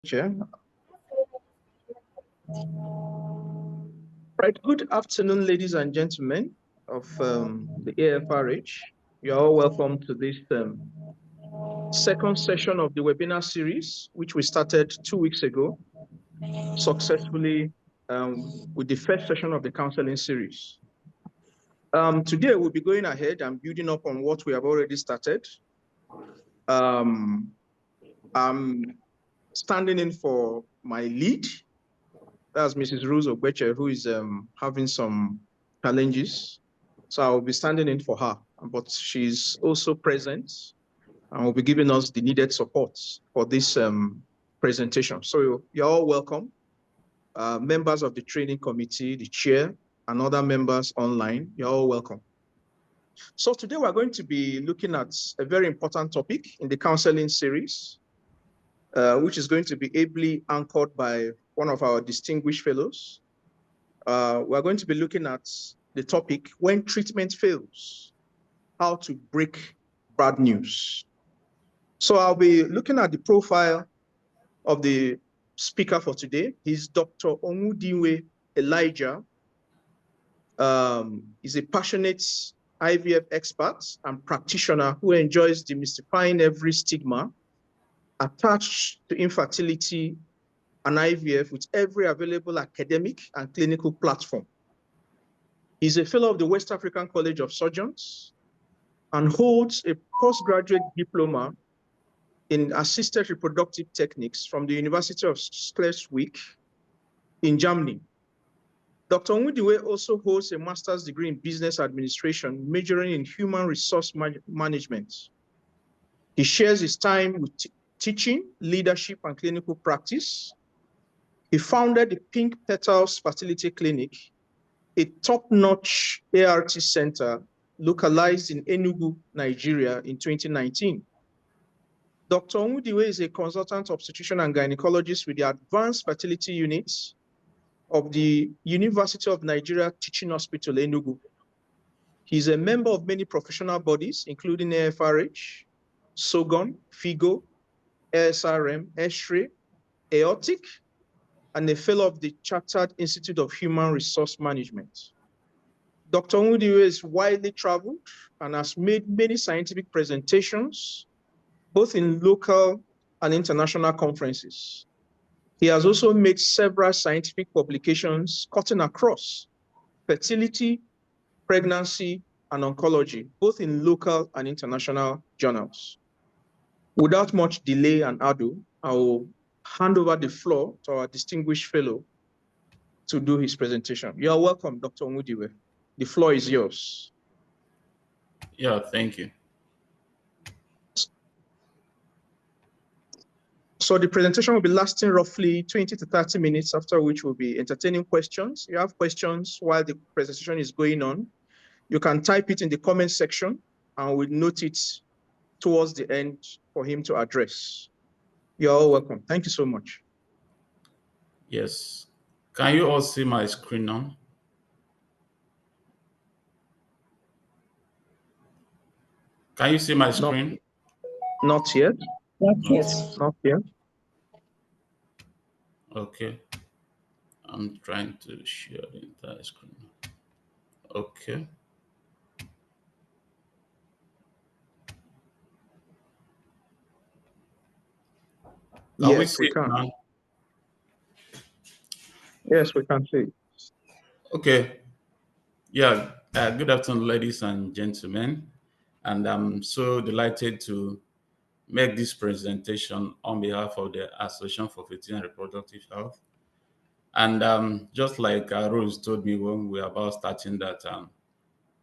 Chair. Right. Good afternoon, ladies and gentlemen of the AFRH. You're all welcome to this second session of the webinar series, which we started 2 weeks ago successfully with the first session of the counseling series. Today, we'll be going ahead and building up on what we have already started. I'm standing in for my lead. That's Mrs. Rose Ogbeche, who is having some challenges. So I'll be standing in for her, but she's also present and will be giving us the needed support for this presentation. So you're all welcome. Members of the training committee, the chair, and other members online, you're all welcome. So today we're going to be looking at a very important topic in the counseling series, which is going to be ably anchored by one of our distinguished fellows. We're going to be looking at the topic, when treatment fails, how to break bad news. So I'll be looking at the profile of the speaker for today. He's Dr. Onwudiwe Elijah. He's a passionate IVF expert and practitioner who enjoys demystifying every stigma attached to infertility and IVF with every available academic and clinical platform. He's a fellow of the West African College of Surgeons and holds a postgraduate diploma in assisted reproductive techniques from the University of Schleswig in Germany. Dr. Onwudiwe also holds a master's degree in business administration, majoring in human resource management. He shares his time with teaching, leadership, and clinical practice. He founded the Pink Petals Fertility Clinic, a top-notch ART center localized in Enugu, Nigeria in 2019. Dr. Onwudiwe is a consultant obstetrician and gynecologist with the Advanced Fertility Units of the University of Nigeria Teaching Hospital, Enugu. He's a member of many professional bodies, including AFRH, SOGON, FIGO, ASRM, ESHRE, AOTIC, and a fellow of the Chartered Institute of Human Resource Management. Dr. Onwudiwe is widely traveled and has made many scientific presentations, both in local and international conferences. He has also made several scientific publications cutting across fertility, pregnancy, and oncology, both in local and international journals. Without much delay and ado, I will hand over the floor to our distinguished fellow to do his presentation. You are welcome, Dr. Onwudiwe. The floor is yours. Yeah, thank you. So the presentation will be lasting roughly 20 to 30 minutes, after which we'll be entertaining questions. If you have questions while the presentation is going on, you can type it in the comment section and we'll note it towards the end for him to address. You're all welcome. Thank you so much. Yes. Can you all see my screen now? Can you see my screen? Not yet. Not yet. Not yet. Okay. I'm trying to share the entire screen. Okay. Yes, we can. Now? Yes, we can see. Okay. Yeah. Good afternoon, ladies and gentlemen. And I'm so delighted to make this presentation on behalf of the Association for Fertility and Reproductive Health. And just like Rose told me when we were about starting that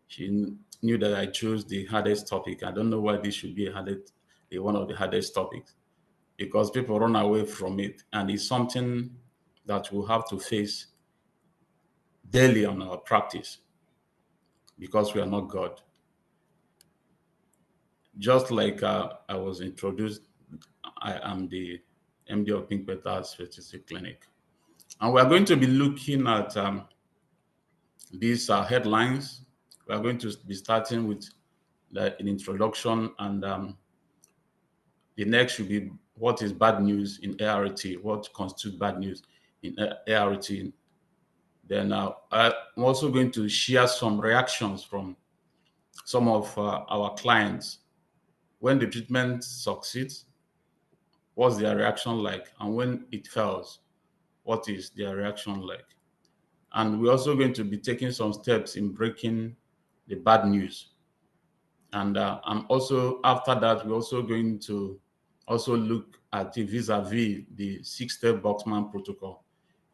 she knew that I chose the hardest topic. I don't know why this should be one of the hardest topics, because people run away from it, and it's something that we'll have to face daily on our practice, because we are not God. Just like I was introduced, I am the MD of Pink Petals Fertility Clinic. And we're going to be looking at these headlines. We are going to be starting with an introduction, and the next should be what is bad news in ART, what constitutes bad news in ART. Then I'm also going to share some reactions from some of our clients. When the treatment succeeds, what's their reaction like? And when it fails, what is their reaction like? And we're also going to be taking some steps in breaking the bad news. And I'm also, after that, we're also going to also look at the vis-a-vis the six-step Boxman protocol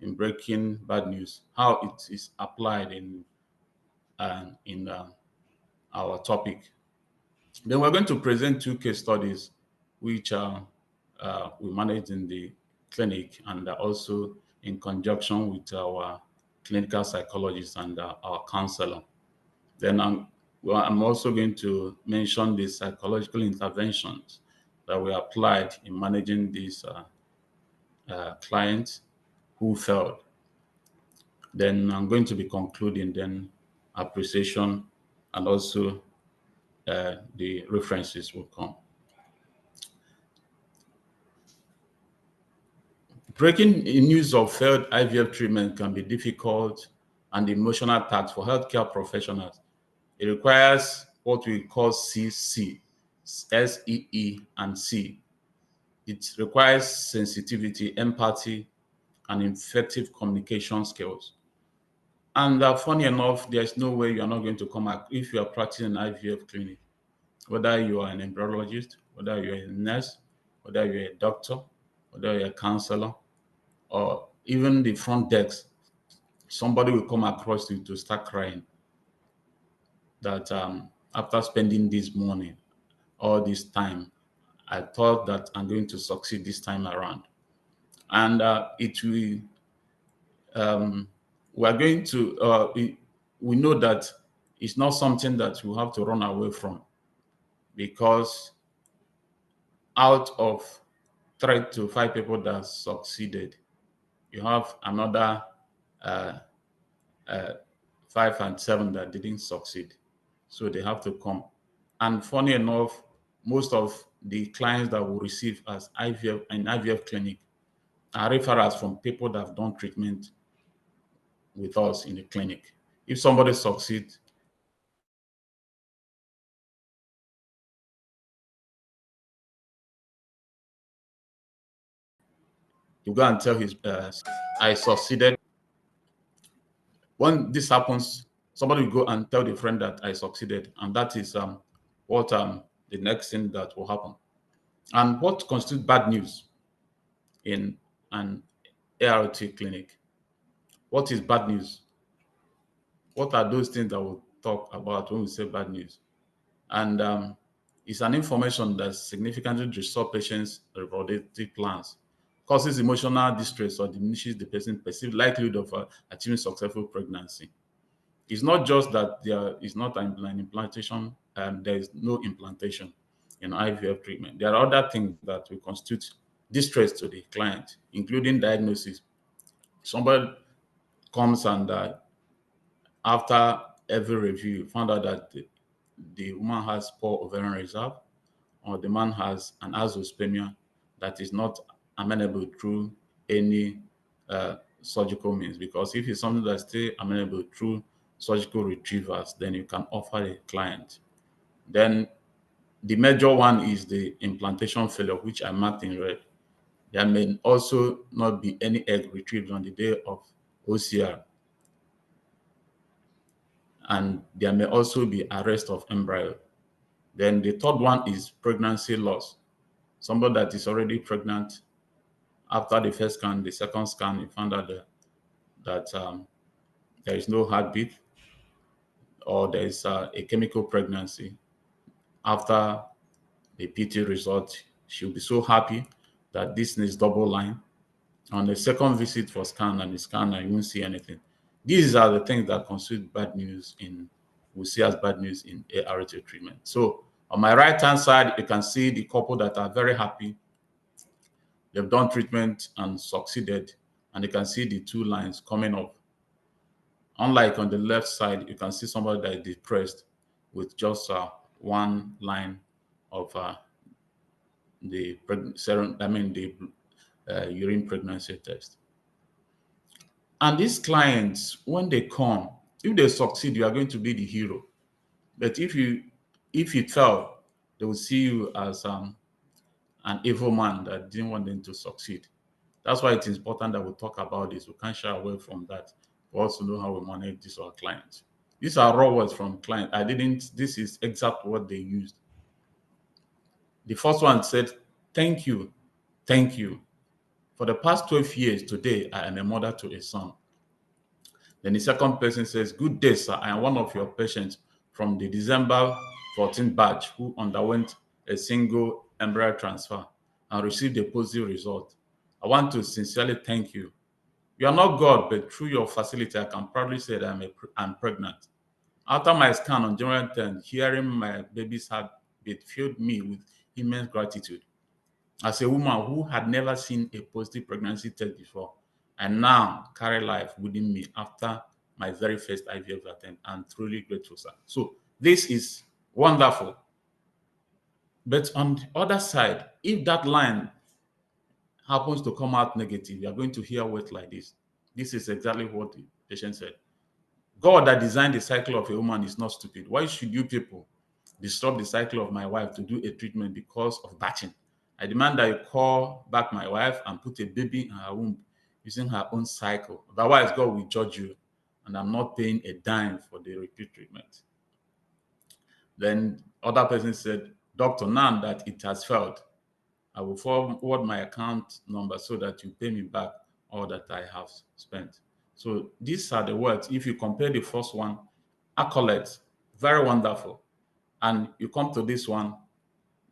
in breaking bad news, how it is applied in our topic. Then we're going to present two case studies, which we managed in the clinic and also in conjunction with our clinical psychologist and our counselor. Then I'm also going to mention the psychological interventions that we applied in managing these clients who failed. Then I'm going to be concluding then appreciation and also the references will come. Breaking news of failed IVF treatment can be difficult and emotional task for healthcare professionals. It requires what we call CC, SEE, and C. It requires sensitivity, empathy, and effective communication skills. And funny enough, there's no way you are not going to come out if you are practicing an IVF clinic, whether you are an embryologist, whether you're a nurse, whether you're a doctor, whether you're a counselor, or even the front desk, somebody will come across you to start crying that after spending this morning, all this time, I thought that I'm going to succeed this time around. And it will, we're going to, we know that it's not something that you have to run away from, because out of 3 to 5 people that succeeded, you have another uh, 5 and 7 that didn't succeed. So they have to come. And funny enough, most of the clients that we receive as IVF in IVF clinic are referrals from people that have done treatment with us in the clinic. If somebody succeeds, you go and tell his, I succeeded. When this happens, somebody will go and tell the friend that I succeeded, and that is what the next thing that will happen. And what constitutes bad news in an ART clinic? What is bad news? What are those things that we'll talk about when we say bad news? And it's an information that significantly disrupts patients' reproductive plans, causes emotional distress, or diminishes the person's perceived likelihood of achieving successful pregnancy. It's not just that there is not an implantation, there is no implantation in IVF treatment. There are other things that will constitute distress to the client, including diagnosis. Somebody comes and after every review, found out that the woman has poor ovarian reserve, or the man has an azoospermia that is not amenable through any surgical means. Because if it's something that's still amenable through surgical retrievers, then you can offer a client. Then the major one is the implantation failure, which I marked in red. There may also not be any egg retrieved on the day of OCR. And there may also be arrest of embryo. Then the third one is pregnancy loss. Somebody that is already pregnant, after the first scan, the second scan, you found out that there is no heartbeat, or there is a chemical pregnancy. After the PT result, she'll be so happy that this is double line. On the second visit for scan and the scanner, you won't see anything. These are the things that constitute bad news we see as bad news in ART treatment. So on my right-hand side, you can see the couple that are very happy. They've done treatment and succeeded, and you can see the 2 lines coming up. Unlike on the left side, you can see somebody that is depressed with just 1 line of the urine pregnancy test. And these clients, when they come, if they succeed, you are going to be the hero. But if you fail, they will see you as an evil man that didn't want them to succeed. That's why it is important that we talk about this. We can't shy away from that. We also know how we manage this our clients. These are raw words from client. This is exact what they used. The first one said, thank you, thank you. For the past 12 years, today I am a mother to a son. Then the second person says, good day, sir. I am one of your patients from the December 14th batch who underwent a single embryo transfer and received a positive result. I want to sincerely thank you. You are not God, but through your facility, I can proudly say that I'm pregnant. After my scan on January 10th, hearing my baby's heartbeat filled me with immense gratitude. As a woman who had never seen a positive pregnancy test before, I now carry life within me after my very first IVF attempt. I'm truly grateful, sir. So this is wonderful. But on the other side, if that line happens to come out negative, you are going to hear words like this. This is exactly what the patient said. God that designed the cycle of a woman is not stupid. Why should you people disrupt the cycle of my wife to do a treatment because of batching? I demand that you call back my wife and put a baby in her womb using her own cycle. Otherwise, God will judge you, and I'm not paying a dime for the repeat treatment. Then other person said, Doctor, now that it has failed, I will forward my account number so that you pay me back all that I have spent. So these are the words. If you compare the first one, accolades, very wonderful. And you come to this one,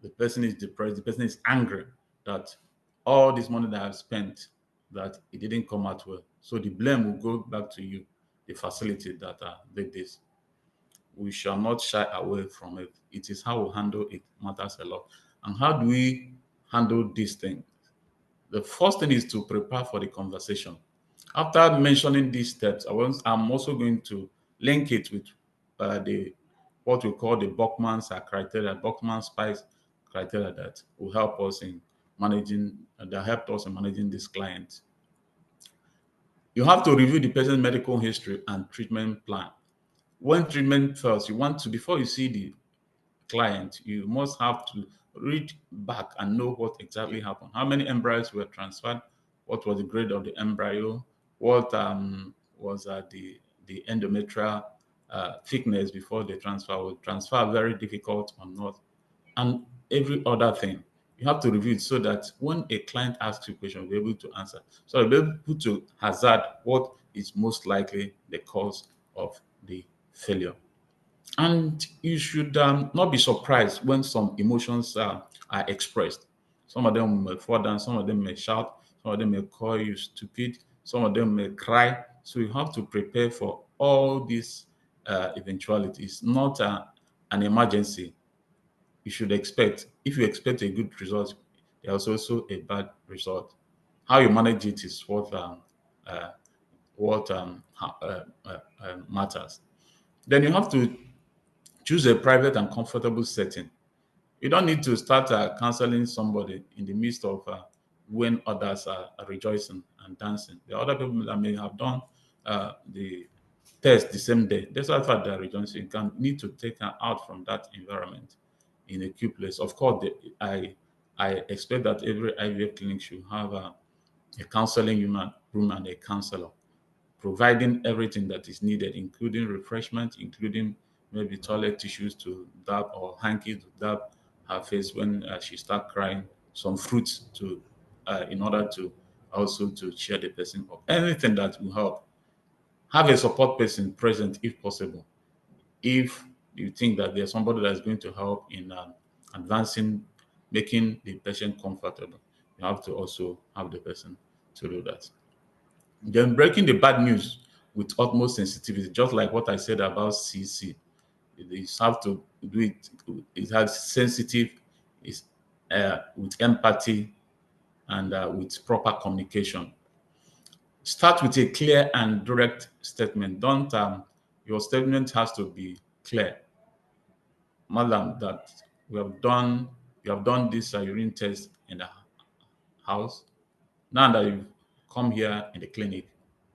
the person is depressed, the person is angry that all this money that I've spent, that it didn't come out well. So the blame will go back to you, the facility that did this. We shall not shy away from it. It is how we handle it matters a lot. And how do we handle this thing? The first thing is to prepare for the conversation. After mentioning these steps, I'm also going to link it with the what we call the Buckman's criteria, Buckman's spice criteria that will help us in managing that helped us in managing this client. You have to review the person's medical history and treatment plan. When treatment fails, you want to before you see the client, you must have to read back and know what exactly happened. How many embryos were transferred? What was the grade of the embryo? What was the endometrial thickness before the transfer? Was transfer very difficult or not? And every other thing. You have to review it so that when a client asks you a question, you'll be able to answer. So you'll be able to hazard what is most likely the cause of the failure. And you should not be surprised when some emotions are expressed. Some of them may fall down, some of them may shout, some of them may call you stupid, some of them may cry. So you have to prepare for all these eventualities. Not an emergency. You should expect, if you expect a good result, there's also a bad result. How you manage it is uh, what matters. Then you have to choose a private and comfortable setting. You don't need to start counseling somebody in the midst of when others are rejoicing and dancing. There are other people that may have done the test the same day. That's why they're rejoicing. You can need to take her out from that environment in a cute place. Of course, I expect that every IVF clinic should have a counseling room and a counselor providing everything that is needed, including refreshment, including maybe toilet tissues to dab or hanky to dab her face when she start crying, some fruits to in order to also to cheer the person up. Anything that will help. Have a support person present if possible. If you think that there's somebody that's going to help in advancing, making the patient comfortable, you have to also have the person to do that. Then breaking the bad news with utmost sensitivity, just like what I said about CC. You have to do it. It has sensitive, is with empathy and with proper communication. Start with a clear and direct statement. Don't your statement has to be clear, madam. That we have done You have done this urine test in the house. Now that you've come here in the clinic,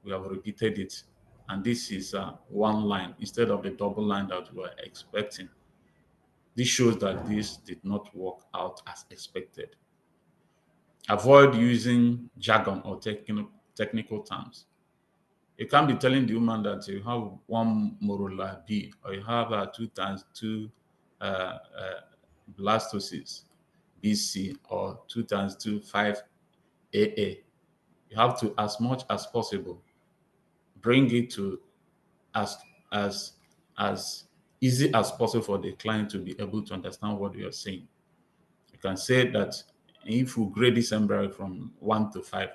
we have repeated it. And this is one line instead of the double line that we were expecting. This shows that this did not work out as expected. Avoid using jargon or technical terms. You can't be telling the woman that you have one molar B or you have 2 times 2 uh, uh, blastocysts BC or 2 times 2 5 AA. You have to, as much as possible, bring it to as as as easy as possible for the client to be able to understand what you're saying. You can say that if you grade this embryo from 1 to 5,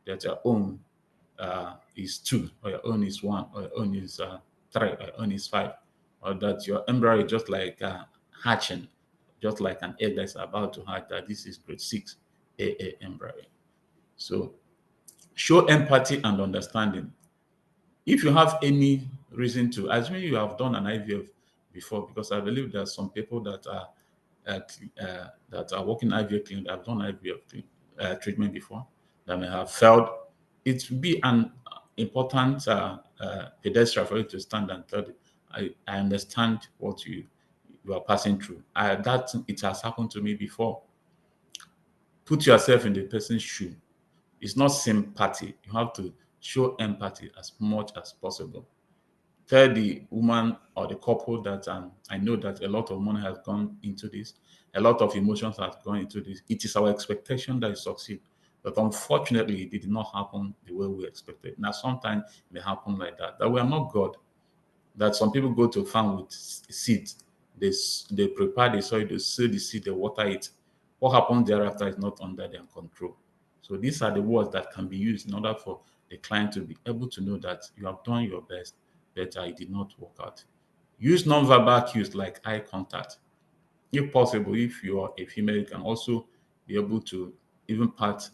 that your own is 2, or your own is 1, or your own is 3, or your own is 5, or that your embryo is just like hatching, just like an egg that's about to hatch, that this is grade 6 AA embryo. So show empathy and understanding. If you have any reason to, assume you have done an IVF before, because I believe there are some people that are working IVF clinic, have done IVF treatment before, that may have failed. It would be an important pedestrian for you to stand and tell them, I understand what you are passing through. That it has happened to me before. Put yourself in the person's shoe. It's not sympathy. You have to show empathy as much as possible. Tell the woman or the couple that I know that a lot of money has gone into this, a lot of emotions has gone into this. It is our expectation that you succeed. But unfortunately, it did not happen the way we expected. Now, sometimes it may happen like that. That we are not God. That some people go to farm with seeds. They prepare the soil, they sow the seed, they water it. What happens thereafter is not under their control. So these are the words that can be used in order for the client to be able to know that you have done your best, but it did not work out. Use non-verbal cues like eye contact. If possible, if you are a female, you can also be able to even pat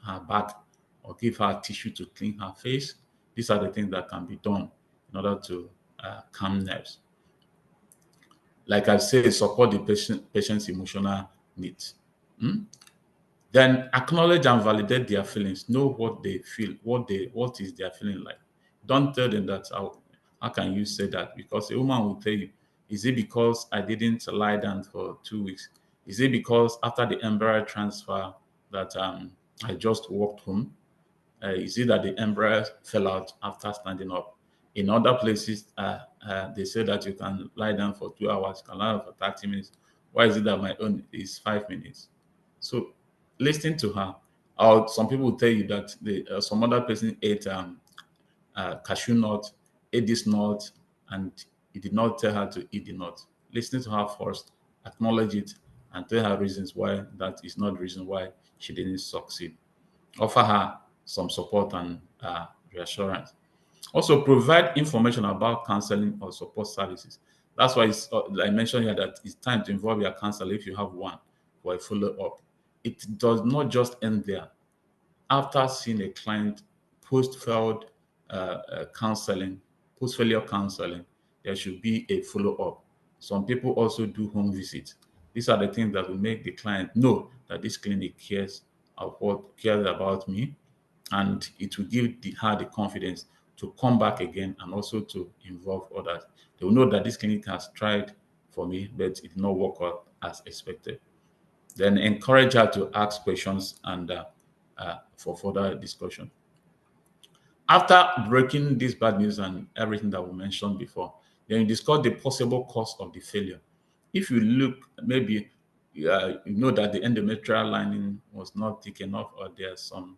her back or give her tissue to clean her face. These are the things that can be done in order to calm nerves. Like I say, support the patient's emotional needs. Hmm? Then acknowledge and validate their feelings. Know what they feel, what is their feeling like. Don't tell them that how can you say that? Because a woman will tell you, is it because I didn't lie down for 2 weeks? Is it because after the embryo transfer that I just walked home? Is it that the embryo fell out after standing up? In other places, they say that you can lie down for 2 hours, you can lie down for 30 minutes. Why is it that my own is 5 minutes? So listen to her. Or some people will tell you that some other person ate cashew nut, ate this nut, and he did not tell her to eat the nut. Listen to her first, acknowledge it, and tell her reasons why that is not the reason why she didn't succeed. Offer her some support and reassurance. Also, provide information about counseling or support services. That's why I mentioned here that it's time to involve your counselor if you have one for a follow up. It does not just end there. After seeing a client post-failed counseling, post-failure counseling, there should be a follow-up. Some people also do home visits. These are the things that will make the client know that this clinic cares about me, and it will give her the confidence to come back again and also to involve others. They will know that this clinic has tried for me, but it did not work out as expected. Then encourage her to ask questions and for further discussion. After breaking this bad news and everything that we mentioned before, then you discuss the possible cause of the failure. If you look, maybe you know that the endometrial lining was not thick enough, or there's some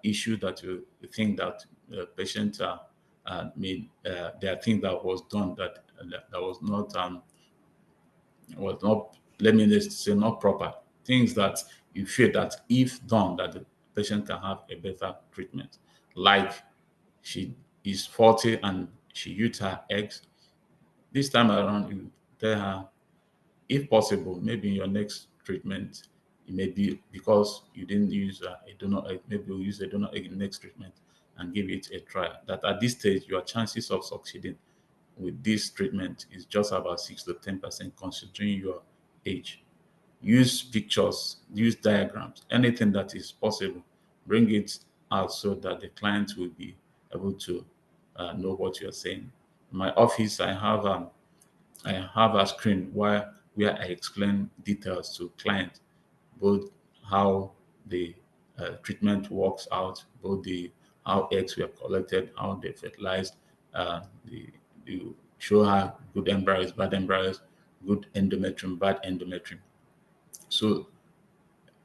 issue that you think that the patient there are things that was done that was not, let me just say, not proper. Things that you feel that if done, that the patient can have a better treatment. Like she is 40 and she used her eggs. This time around, you tell her, if possible, maybe in your next treatment, it may be because you didn't use a donor egg, maybe we'll use a donor egg in the next treatment and give it a try. That at this stage, your chances of succeeding with this treatment is just about 6 to 10% considering your age. use pictures, use diagrams, anything that is possible. Bring it out so that the client will be able to know what you're saying. In my office, I have a screen where I explain details to clients, both how the treatment works out, both the how eggs were collected, how they fertilized, the show her good embryos, bad embryos, good endometrium, bad endometrium. So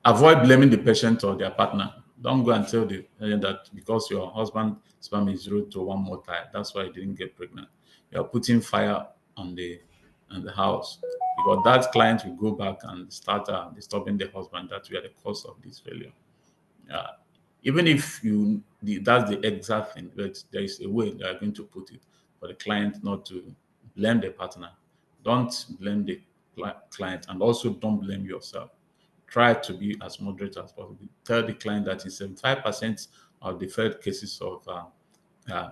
avoid blaming the patient or their partner. Don't go and tell the patient that because your husband sperm is 0 to 1 motile, that's why you didn't get pregnant. You are putting fire on the house, because that client will go back and start disturbing the husband that we are the cause of this failure. Uh, Even if that's the exact thing, but there is a way they are going to put it for the client not to blame the partner. Don't blame the client, and also don't blame yourself. Try to be as moderate as possible. Tell the client that in 75% of the failed cases of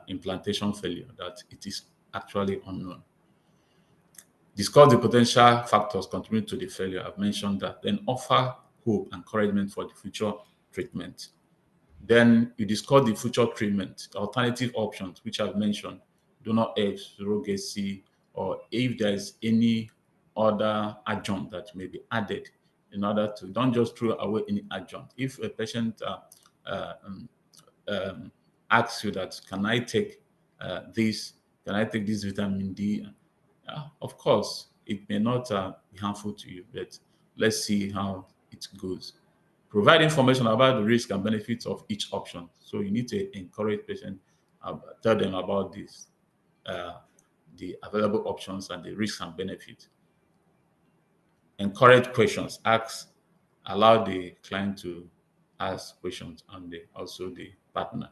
implantation failure, that it is actually unknown. Discuss the potential factors contributing to the failure. I've mentioned that. Then offer hope and encouragement for the future treatment. Then you discuss the future treatment, alternative options, which I've mentioned, donor eggs, surrogacy, or if there is any other adjunct that may be added in order to, don't just throw away any adjunct. If a patient uh, um, um, asks you that, can I take this, can I take this vitamin D? Of course, it may not be harmful to you, but let's see how it goes. Provide information about the risk and benefits of each option. So you need to encourage patients, tell them about this, uh, the available options and the risks and benefits. Encourage questions. Allow the client to ask questions, and also the partner.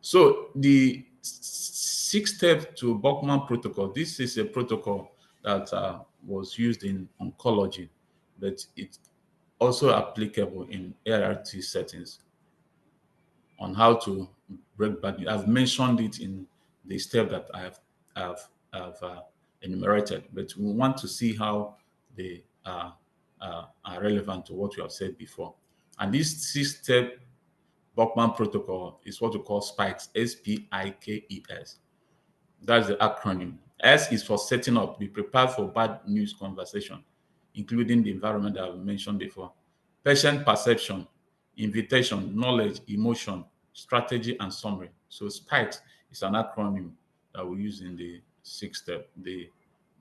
So the 6 step to Buckman protocol. This is a protocol that was used in oncology, but it's also applicable in ART settings on how to break bad news. I've mentioned it in the step that have enumerated, but we want to see how they are relevant to what we have said before. And this 6 step Buckman protocol is what we call SPIKES, SPIKES. That's the acronym. S is for setting up, be prepared for bad news conversation, including the environment that I mentioned before. Patient perception, invitation, knowledge, emotion, strategy, and summary. So SPIKES is an acronym that we use in the 6 step, the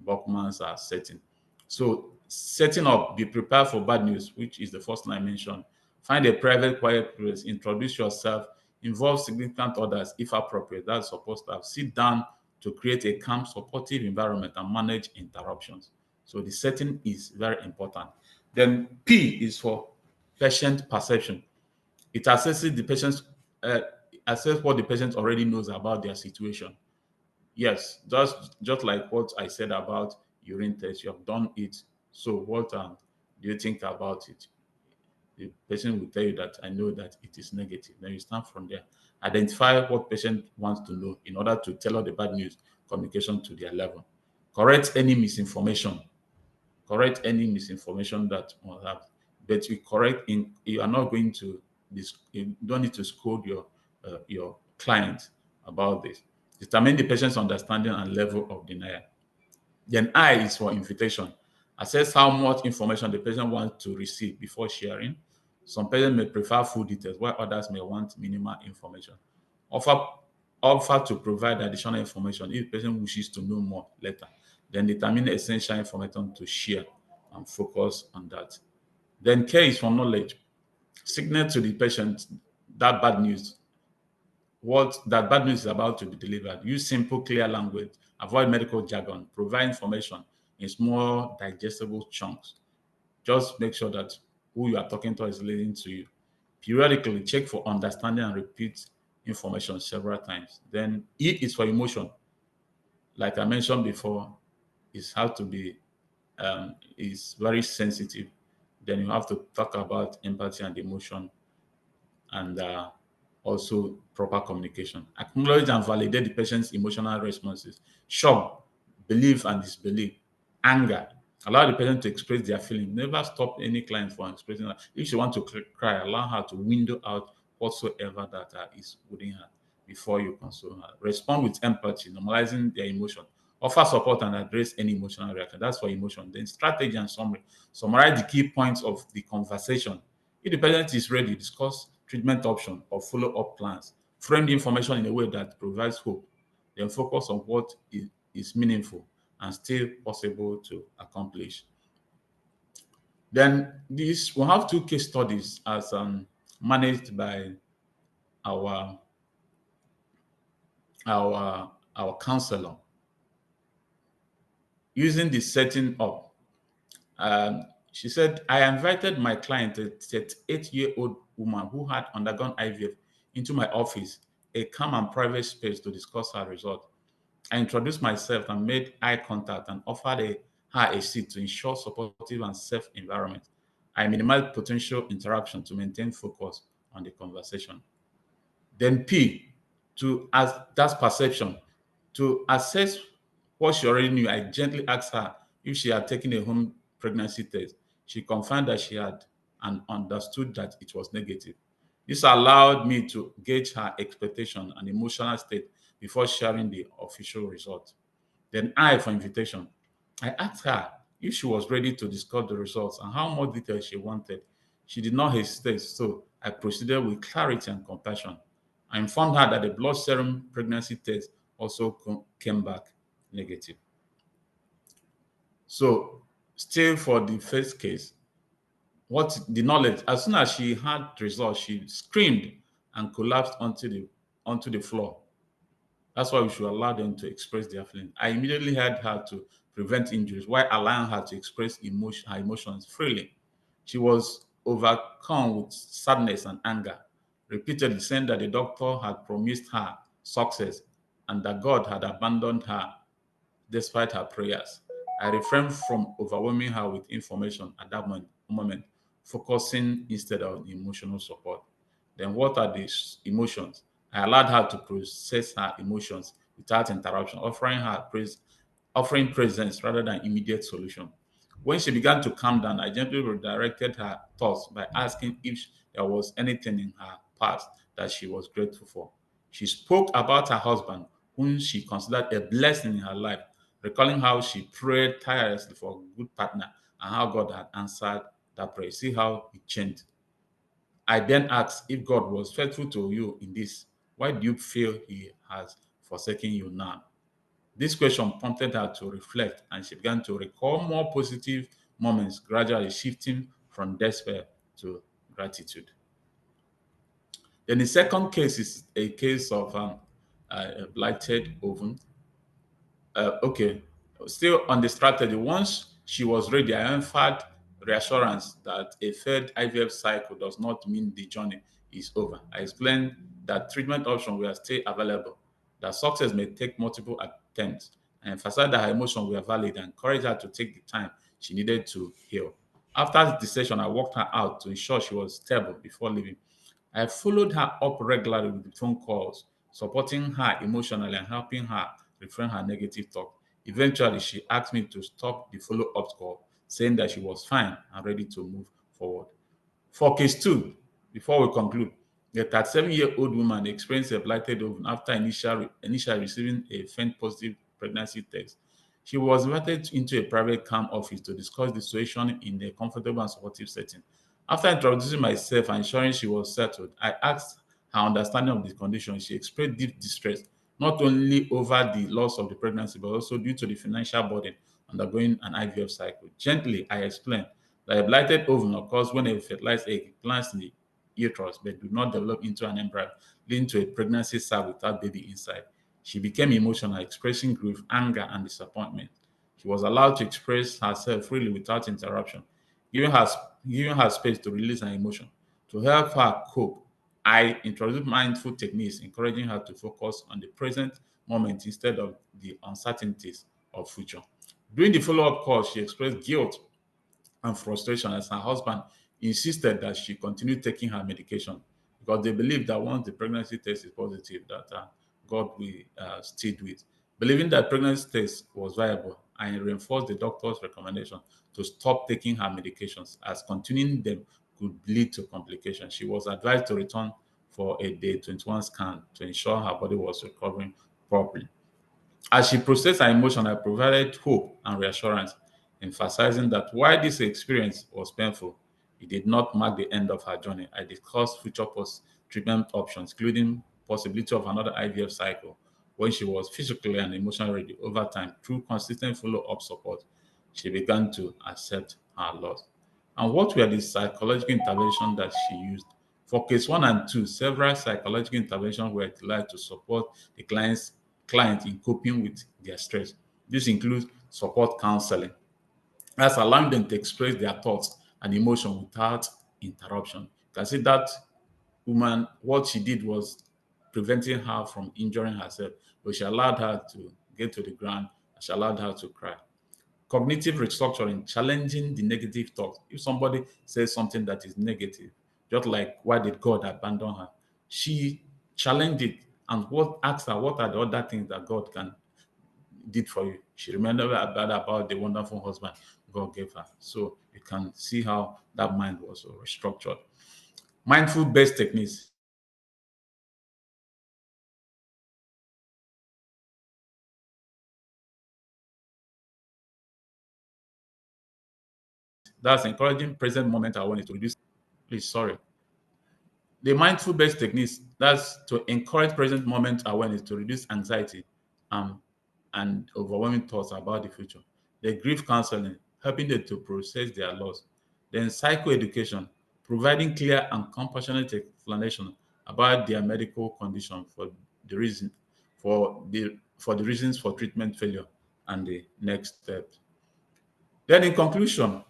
Buckman's setting. So setting up, be prepared for bad news, which is the first one I mentioned. Find a private, quiet place, introduce yourself, involve significant others if appropriate. That's supposed to have. Sit down to create a calm, supportive environment and manage interruptions. So the setting is very important. Then P is for patient perception. It assesses the patient's uh, assess what the patient already knows about their situation. Yes, just like what I said about urine test, you have done it. So what do you think about it? The patient will tell you that I know that it is negative. Then you start from there. Identify what patient wants to know in order to tailor the bad news communication to their level. Correct any misinformation. Correct any misinformation that will have. But you are not going to you don't need to scold your client about this. Determine the patient's understanding and level of denial. Then I is for invitation. Assess how much information the patient wants to receive before sharing. Some patients may prefer full details, while others may want minimal information. Offer offer to provide additional information if the patient wishes to know more later. Then determine essential information to share and focus on that. Then care is for knowledge. Signal to the patient that bad news what that bad news is about to be delivered. Use simple, clear language. Avoid medical jargon. Provide information in small, digestible chunks. Just make sure that who you are talking to is listening to you. Periodically check for understanding and repeat information several times. Then E is for emotion. Like I mentioned before, is how to be is very sensitive. Then you have to talk about empathy and emotion, and also proper communication. Acknowledge and validate the patient's emotional responses. Shock, belief and disbelief, anger, Allow the person to express their feeling. Never stop any client from expressing that. If she wants to cry, allow her to window out whatsoever that is within her before you console her. Respond with empathy, normalizing their emotion. Offer support and address any emotional reaction. That's for emotion. Then strategy and summary. Summarize the key points of the conversation. If the patient is ready, discuss treatment option or follow-up plans. Frame the information in a way that provides hope. Then focus on what is meaningful and still possible to accomplish. Then this we'll have two case studies as managed by our our counselor using the setting up. She said, I invited my client, a 38-year-old woman who had undergone IVF, into my office, a calm and private space to discuss her result. I introduced myself and made eye contact and offered her a seat to ensure supportive and safe environment. I minimized potential interruption to maintain focus on the conversation. Then P, to as that's perception. To assess what she already knew, I gently asked her if she had taken a home pregnancy test. She confirmed that she had and understood that it was negative. This allowed me to gauge her expectation and emotional state before sharing the official result. Then I, for invitation, I asked her if she was ready to discuss the results and how much detail she wanted. She did not hesitate, so I proceeded with clarity and compassion. I informed her that the blood serum pregnancy test also came back negative. So, still for the first case, what the knowledge, as soon as she had the results, she screamed and collapsed onto the floor. That's why we should allow them to express their feelings. I immediately had her to prevent injuries while allowing her to express her emotions freely. She was overcome with sadness and anger, repeatedly saying that the doctor had promised her success and that God had abandoned her despite her prayers. I refrained from overwhelming her with information at that moment, focusing instead on emotional support. Then, what are these emotions? I allowed her to process her emotions without interruption, offering presence rather than immediate solution. When she began to calm down, I gently redirected her thoughts by asking if there was anything in her past that she was grateful for. She spoke about her husband, whom she considered a blessing in her life, recalling how she prayed tirelessly for a good partner and how God had answered that prayer. See how it changed. I then asked if God was faithful to you in this. Why do you feel he has forsaken you now? This question prompted her to reflect and she began to recall more positive moments, gradually shifting from despair to gratitude. Then the second case is a case of a blighted ovum. Okay, still on the strategy. Once she was ready, I offered reassurance that a failed IVF cycle does not mean the journey is over. I explained that treatment options were still available, that success may take multiple attempts, and emphasized that her emotions were valid and encouraged her to take the time she needed to heal. After the session, I walked her out to ensure she was stable before leaving. I followed her up regularly with phone calls, supporting her emotionally and helping her refrain her negative talk. Eventually, she asked me to stop the follow-up call, saying that she was fine and ready to move forward. For case two, before we conclude, the 37-year-old woman experienced a blighted ovum after initially receiving a faint positive pregnancy test. She was invited into a private calm office to discuss the situation in a comfortable and supportive setting. After introducing myself and ensuring she was settled, I asked her understanding of the condition. She expressed deep distress, not only over the loss of the pregnancy, but also due to the financial burden undergoing an IVF cycle. Gently, I explained that a blighted ovum occurs when a fertilized egg plants in the uterus but do not develop into an embryo, leading to a pregnancy sac without baby inside. She became emotional, expressing grief, anger, and disappointment. She was allowed to express herself freely without interruption, giving her, giving her space to release her emotion. To help her cope, I introduced mindful techniques, encouraging her to focus on the present moment instead of the uncertainties of future. During the follow-up call, she expressed guilt and frustration as her husband insisted that she continue taking her medication because they believe that once the pregnancy test is positive, that God will still do it. Believing that pregnancy test was viable, and reinforced the doctor's recommendation to stop taking her medications, as continuing them could lead to complications. She was advised to return for a day 21 scan to ensure her body was recovering properly. As she processed her emotion, I provided hope and reassurance, emphasizing that while this experience was painful, it did not mark the end of her journey. I discussed future post-treatment options, including possibility of another IVF cycle when she was physically and emotionally ready. Over time, through consistent follow-up support, she began to accept her loss. And what were the psychological interventions that she used? For case 1 and 2, several psychological interventions were utilized to support the client in coping with their stress. This includes support counseling, that's allowing them to express their thoughts and emotion without interruption. You can see that woman, what she did was preventing her from injuring herself, but she allowed her to get to the ground and she allowed her to cry. Cognitive restructuring, challenging the negative thoughts. If somebody says something that is negative, just like why did God abandon her, she challenged it and what asked her what are the other things that God can did for you. She remembered about the wonderful husband God gave her. So you can see how that mind was restructured. Mindful based techniques. That's encouraging present moment awareness to reduce. Please, sorry. The mindful based techniques, that's to encourage present moment awareness to reduce anxiety um, and overwhelming thoughts about the future. The grief counseling, helping them to process their loss. Then psychoeducation, providing clear and compassionate explanation about their medical condition the reason for the reasons for treatment failure and the next steps. Then in conclusion,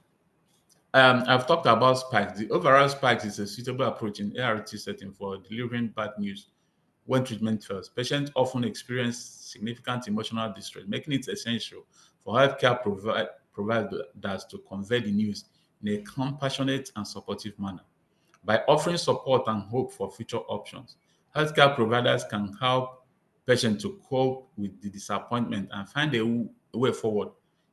I've talked about spikes. The overall spikes is a suitable approach in ART setting for delivering bad news when treatment fails. Patients often experience significant emotional distress, making it essential for healthcare providers to convey the news in a compassionate and supportive manner. By offering support and hope for future options, healthcare providers can help patients to cope with the disappointment and find a way forward.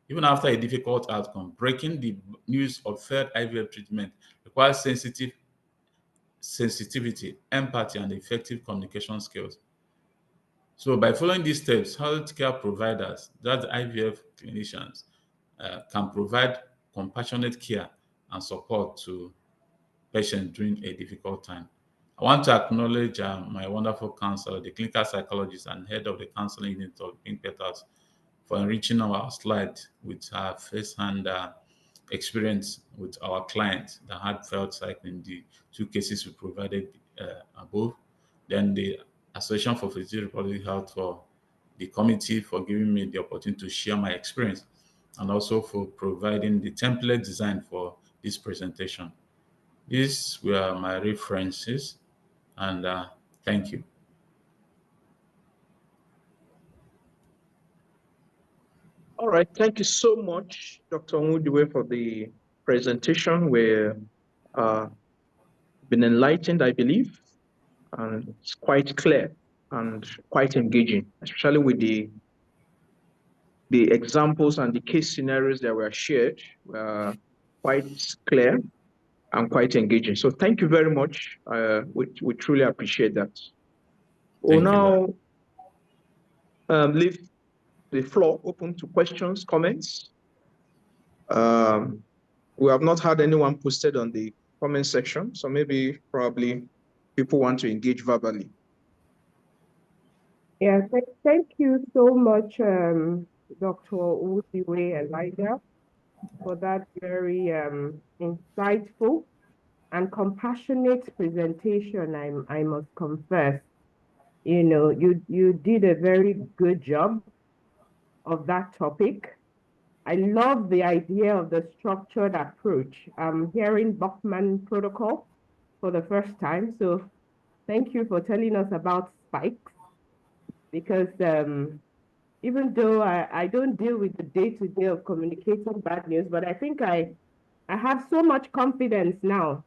Even after a difficult outcome, breaking the news of failed IVF treatment requires sensitivity, empathy, and effective communication skills. So, by following these steps, healthcare providers, that's IVF clinicians, can provide compassionate care and support to patients during a difficult time. I want to acknowledge my wonderful counselor, the clinical psychologist and head of the counseling unit of Pink Petals, for enriching our slide with her first-hand experience with our client that had failed cycle in the 2 cases we provided above. Then the Association for Fertility Reproductive Health for the committee for giving me the opportunity to share my experience and also for providing the template design for this presentation. These were my references and thank you. All right. Thank you so much, Dr. Onwudiwe, for the presentation. We're been enlightened, I believe, and it's quite clear and quite engaging, especially with the examples and the case scenarios that were shared, quite clear and quite engaging. So thank you very much. We truly appreciate that. We'll Thank you. now leave the floor open to questions, comments. We have not had anyone posted on the comment section, so maybe probably people want to engage verbally. Yeah, thank you so much, Dr. Onwudiwe Elijah, for that very insightful and compassionate presentation. I must confess, you did a very good job of that topic. I love the idea of the structured approach. I'm hearing Buckman protocol for the first time, so thank you for telling us about spikes, because even though I don't deal with the day-to-day of communicating bad news, but I think I have so much confidence now,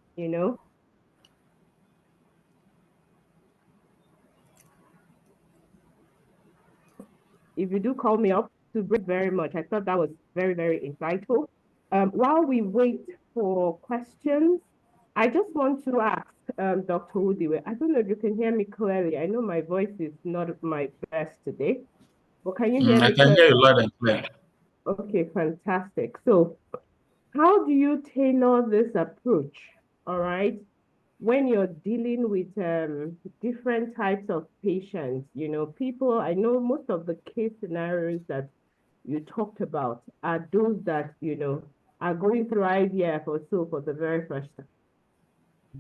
If you do call me up, to bring very much. I thought that was very, very insightful. While we wait for questions, I just want to ask Dr. Onwudiwe, I don't know if you can hear me clearly. I know my voice is not my best today, but can you hear I me can clearly? hear you loud and clear. Okay, fantastic. So how do you tailor this approach, all right, when you're dealing with different types of patients? You know, people, I know most of the case scenarios that you talked about are those that, you know, are going through IVF or so for the very first time.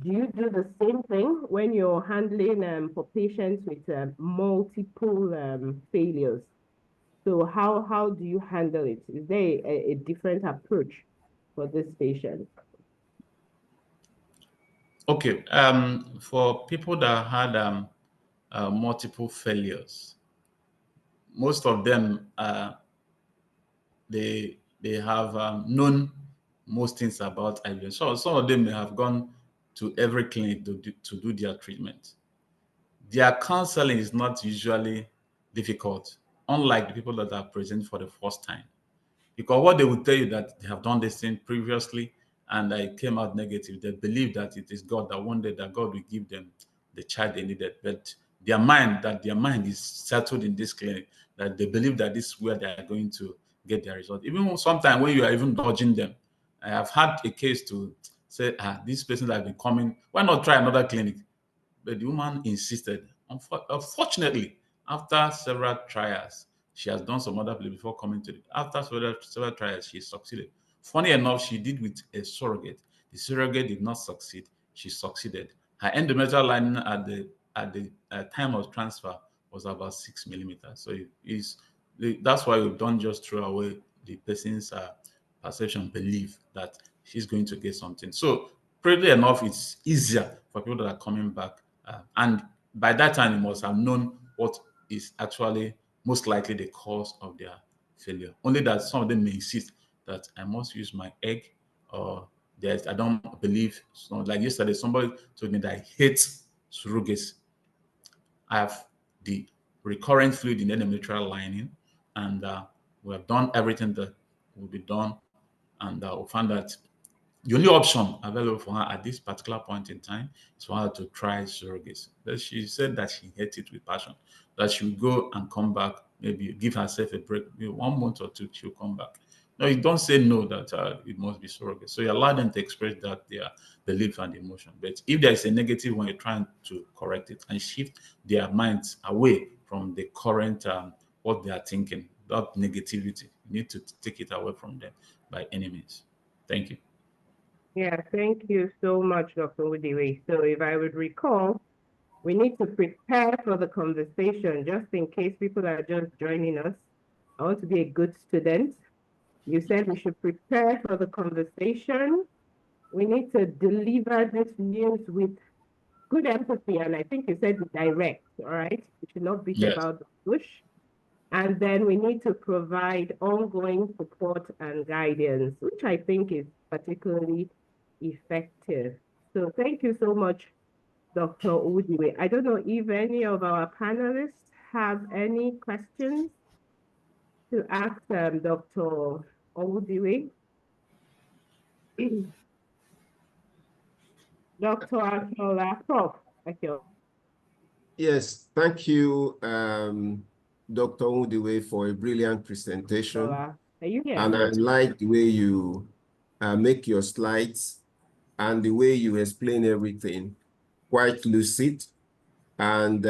Do you do the same thing when you're handling for patients with multiple failures? So how do you handle it? Is there a different approach for this patient? Okay. For people that had multiple failures, most of them they have known most things about IVF. So some of them may have gone to every clinic to do their treatment. Their counseling is not usually difficult, unlike the people that are present for the first time. Because what they will tell you that they have done this thing previously and it came out negative, they believe that it is God, that one day that God will give them the child they needed. But their mind is settled in this clinic, that they believe that this is where they are going to get their result. Even sometimes when you are even dodging them, I have had a case to say, this person that have been coming, why not try another clinic? But the woman insisted. Unfortunately, after several trials, she has done some other place before coming to it. After several trials, she succeeded. Funny enough, she did with a surrogate. The surrogate did not succeed. She succeeded. Her endometrial lining at the time of transfer was about 6 millimeters. So that's why we don't just throw away the person's perception, belief that she's going to get something. So pretty enough, it's easier for people that are coming back. And by that time, you must have known what is actually most likely the cause of their failure. Only that some of them may insist that I must use my egg, or I don't believe. So like yesterday, somebody told me that I hate surrogacy. I have the recurrent fluid in the endometrial lining, and we have done everything that will be done, and we found that the only option available for her at this particular point in time is for her to try surrogacy. But she said that she hates it with passion, that she will go and come back, maybe give herself a break, maybe 1 month or two, she'll come back. No, you don't say no that it must be surrogate. So you allow them to express that their belief and emotion. But if there is a negative one, you're trying to correct it and shift their minds away from the current what they are thinking, that negativity. You need to take it away from them by any means. Thank you. Yeah, thank you so much, Dr. Onwudiwe. So if I would recall, we need to prepare for the conversation just in case people are just joining us. I want to be a good student. You said we should prepare for the conversation. We need to deliver this news with good empathy. And I think you said direct, all right? We should not beat Yes. about the bush. And then we need to provide ongoing support and guidance, which I think is particularly effective. So thank you so much, Dr. Onwudiwe. I don't know if any of our panelists have any questions to ask Dr. Onwudiwe. Dr. Akinola, Prof. Akinola. Yes, thank you, Dr. Onwudiwe, for a brilliant presentation. Are you here? And I Yes. like the way you make your slides and the way you explain everything, quite lucid. And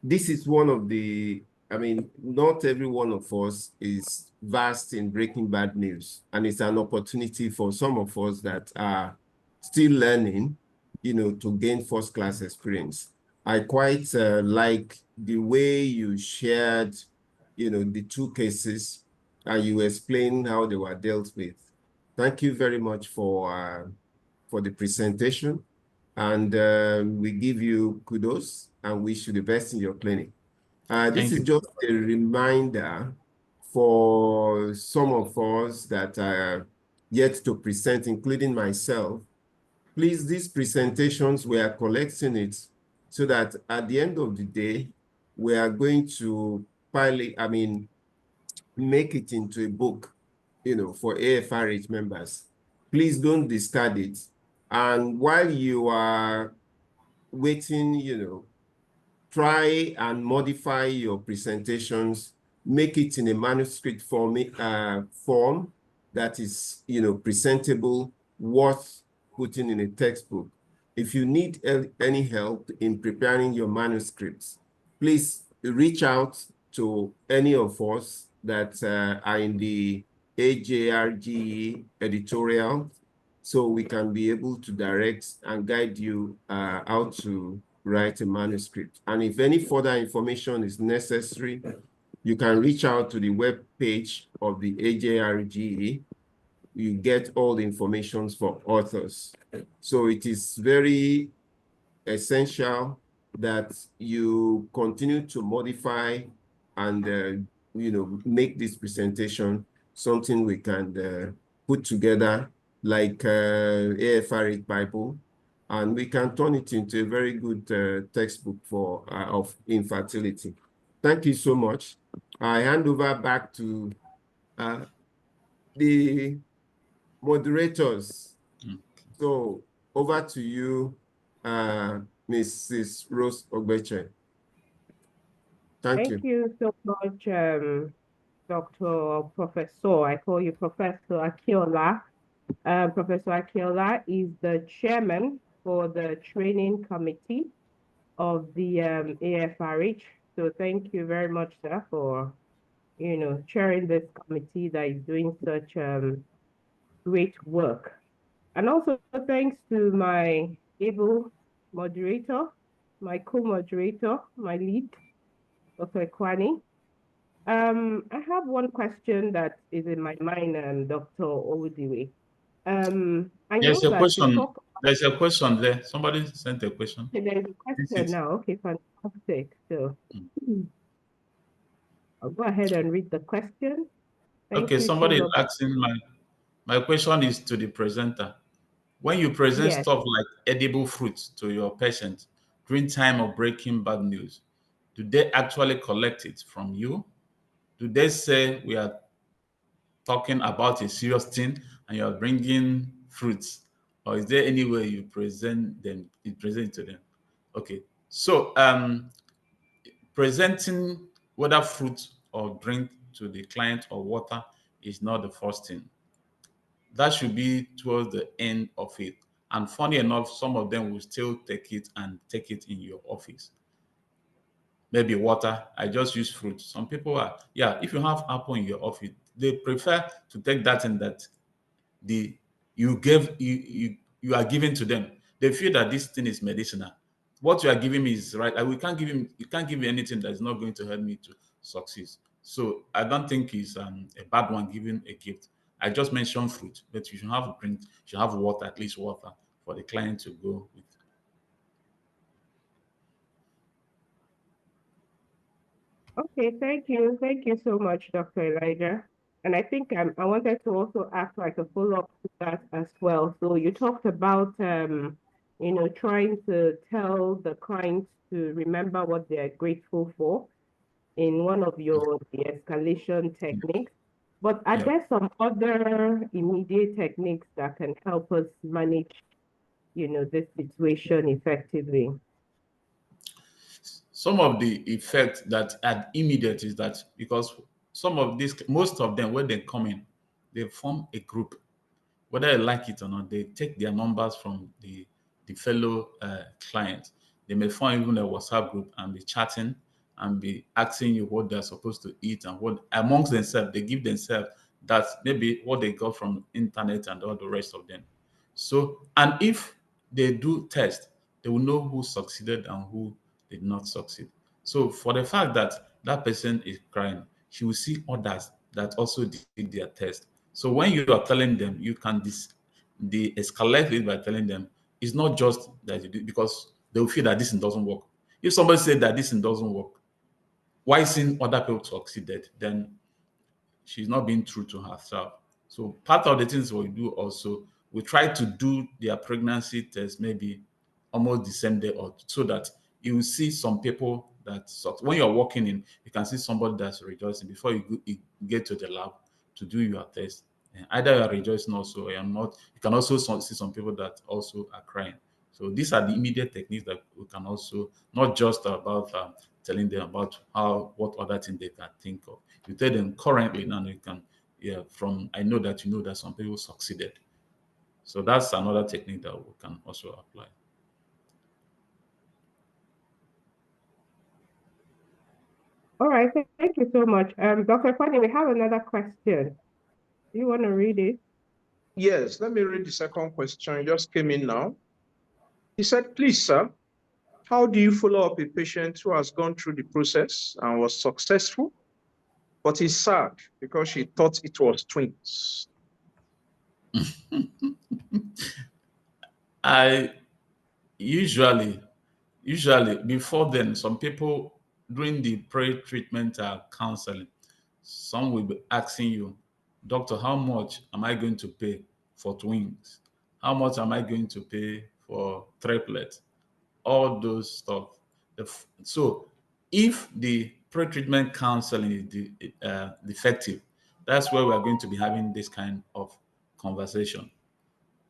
this is one of the, I mean, not every one of us is versed in breaking bad news. And it's an opportunity for some of us that are still learning, you know, to gain first-class experience. I quite like the way you shared, you know, the two cases and you explained how they were dealt with. Thank you very much for the presentation. And we give you kudos and wish you the best in your clinic. This is just a reminder for some of us that are yet to present, including myself. Please, these presentations, we are collecting it so that at the end of the day, we are going to make it into a book, for AFRH members. Please don't discard it. And while you are waiting, try and modify your presentations, make it in a manuscript form that is, presentable, worth putting in a textbook. If you need any help in preparing your manuscripts, please reach out to any of us that are in the AJRGE editorial, so we can be able to direct and guide you how to write a manuscript. And if any further information is necessary, you can reach out to the web page of the AJRGE. You get all the information for authors. So it is very essential that you continue to modify and make this presentation something we can put together like AFRH Bible, and we can turn it into a very good textbook of infertility. Thank you so much. I hand over back to the moderators. So over to you, Mrs. Rose Ogbeche. Thank you. Thank you so much, Dr. Professor. I call you Professor Akiola. Professor Akiola is the chairman for the training committee of the AFRH. So thank you very much, sir, for chairing this committee that is doing such great work. And also thanks to my able moderator, my co-moderator, my lead, Dr. Kwani. I have one question that is in my mind, Dr. Onwudiwe. I There's know a that question. There's a question there. Somebody sent a question. Okay, there's a question now. Okay, fantastic. So I'll go ahead and read the question. Thank you somebody so is much. asking, my question is to the presenter. When you present Yes. stuff like edible fruits to your patient during time of breaking bad news, do they actually collect it from you? Do they say we are talking about a serious thing and you are bringing fruits? Or is there any way you present it to them? Okay. So presenting whether fruit or drink to the client or water is not the first thing. That should be towards the end of it. And funny enough, some of them will still take it in your office. Maybe water. I just use fruit. Some people are, if you have apple in your office, they prefer to take that in that you are giving to them. They feel that this thing is medicinal. What you are giving me is right. You can't give me anything that is not going to help me to succeed. So I don't think it's a bad one giving a gift. I just mentioned fruit, but you should have drink, you should have water, at least water, for the client to go with. Okay, thank you. Thank you so much, Dr. Elijah. And I think I wanted to also ask like a follow-up to that as well. So you talked about, trying to tell the clients to remember what they're grateful for in one of your de-escalation techniques. But are there some other immediate techniques that can help us manage, this situation effectively? Some of the effects that are immediate is that because most of them, when they come in, they form a group. Whether they like it or not, they take their numbers from the fellow clients. They may form even a WhatsApp group and be chatting and be asking you what they're supposed to eat and what amongst themselves, they give themselves that maybe what they got from internet and all the rest of them. So, and if they do test, they will know who succeeded and who did not succeed. So for the fact that that person is crying, she will see others that also did their test. So when you are telling them, you can de-escalate it by telling them it's not just that you do, because they will feel that this thing doesn't work. If somebody said that this thing doesn't work, why seeing other people succeeded, then she's not being true to herself. So part of the things we do also, we try to do their pregnancy test maybe almost the same day, or so that you will see some people that sucks. When you're walking in, you can see somebody that's rejoicing before you get to the lab to do your test. And either you're rejoicing also or you're not. You can also see some people that also are crying. So these are the immediate techniques that we can also, not just about telling them about what other things they can think of. You tell them currently, now you can, I know that you know that some people succeeded. So that's another technique that we can also apply. All right, thank you so much. Dr. Kwani, we have another question. Do you want to read it? Yes, let me read the second question. It just came in now. He said, please, sir, how do you follow up a patient who has gone through the process and was successful, but is sad because she thought it was twins? I usually before then, some people during the pre-treatment counseling, some will be asking you, doctor, how much am I going to pay for twins? How much am I going to pay for triplets? All those stuff. So if the pre-treatment counseling is defective, that's where we are going to be having this kind of conversation,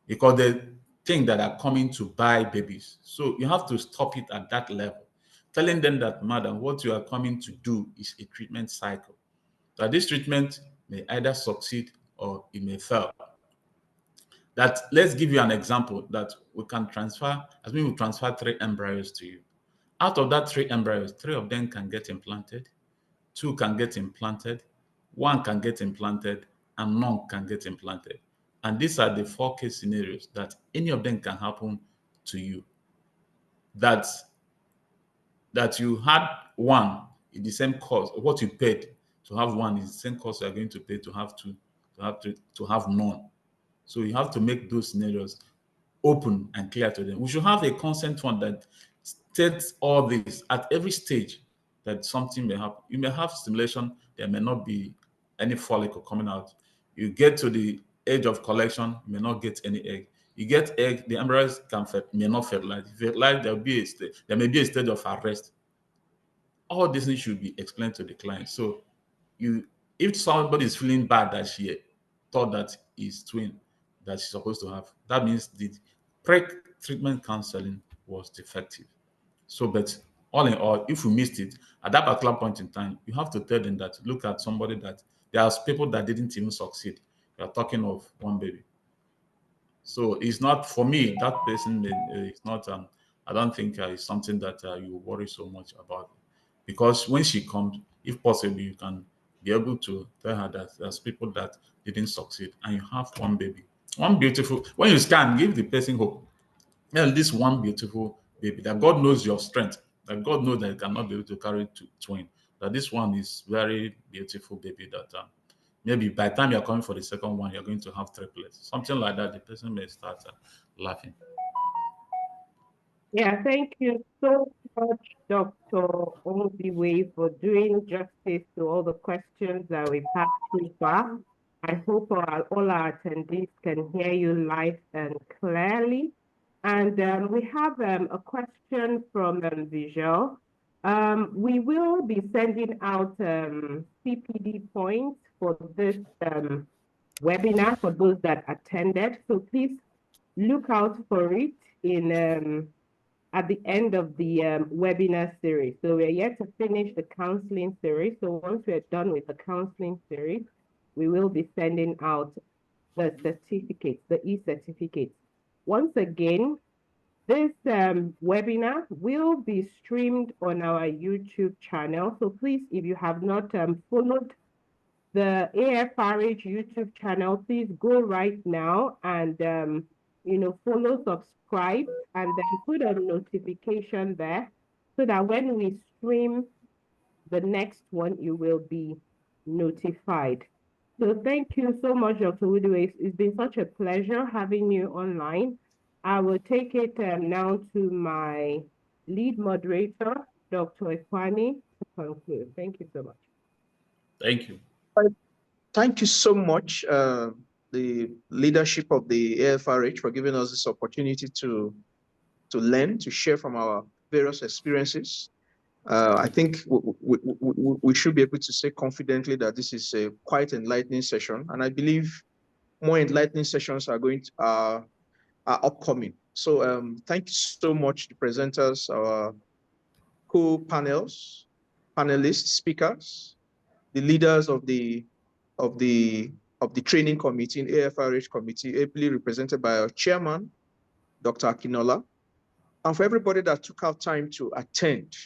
because they think that are coming to buy babies. So you have to stop it at that level, telling them that, madam, what you are coming to do is a treatment cycle, that this treatment may either succeed or it may fail. That, let's give you an example, that we can transfer, as we will transfer 3 embryos to you. Out of that 3 embryos, 3 of them can get implanted, 2 can get implanted, 1 can get implanted, and none can get implanted. And these are the 4 case scenarios that any of them can happen to you. That you had 1 in the same cost, what you paid to have 1 is the same cost you are going to pay to have 2, to have none. So you have to make those scenarios open and clear to them. We should have a consent form that states all this at every stage, that something may happen. You may have stimulation, there may not be any follicle coming out. You get to the age of collection, you may not get any egg. You get egg, the embryos may not fertilize. If fertilize, there may be a stage of arrest. All these things should be explained to the client. So if somebody is feeling bad that she thought that is twin that she's supposed to have, that means the pre-treatment counseling was defective. So, but all in all, if we missed it at that particular point in time, you have to tell them that, look at somebody that there are people that didn't even succeed. You are talking of 1 baby. So it's not, for me, that person is not, I don't think it's something that you worry so much about. Because when she comes, if possible, you can be able to tell her that there's people that didn't succeed and you have 1 baby. 1 beautiful, when you scan, give the person hope. And this 1 beautiful baby, that God knows your strength, that God knows that you cannot be able to carry 2 twin, that this one is very beautiful baby, that maybe by the time you're coming for the second one, you're going to have triplets. Something like that, the person may start laughing. Yeah, thank you so much, Dr. Onwudiwe, for doing justice to all the questions that we've had so far. I hope all our attendees can hear you live and clearly. And we have a question from Visual. We will be sending out CPD points for this webinar for those that attended. So please look out for it in at the end of the webinar series. So we're yet to finish the counseling series. So once we're done with the counseling series, we will be sending out the certificates, the e-certificates. Once again, this webinar will be streamed on our YouTube channel. So please, if you have not followed the AFRH YouTube channel, please go right now and follow, subscribe, and then put a notification there so that when we stream the next one, you will be notified. So thank you so much, Dr. Onwudiwe. It's been such a pleasure having you online. I will take it now to my lead moderator, Dr. Ekwani, to conclude. Thank you so much. Thank you. Thank you so much, the leadership of the AFRH, for giving us this opportunity to learn, to share from our various experiences. I think we should be able to say confidently that this is a quite enlightening session, and I believe more enlightening sessions are are upcoming. So thank you so much, the presenters, our co-panelists, speakers, the leaders of the training committee, AFRH committee, ably represented by our chairman, Dr. Akinola, and for everybody that took out time to attend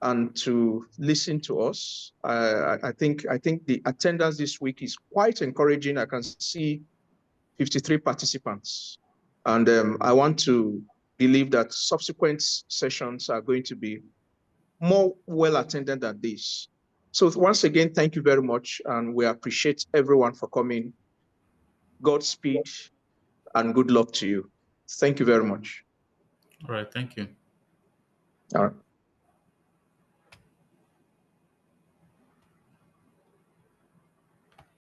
and to listen to us. I think the attendance this week is quite encouraging. I can see 53 participants. And I want to believe that subsequent sessions are going to be more well attended than this. So once again, thank you very much. And we appreciate everyone for coming. Godspeed and good luck to you. Thank you very much. All right, thank you. All right.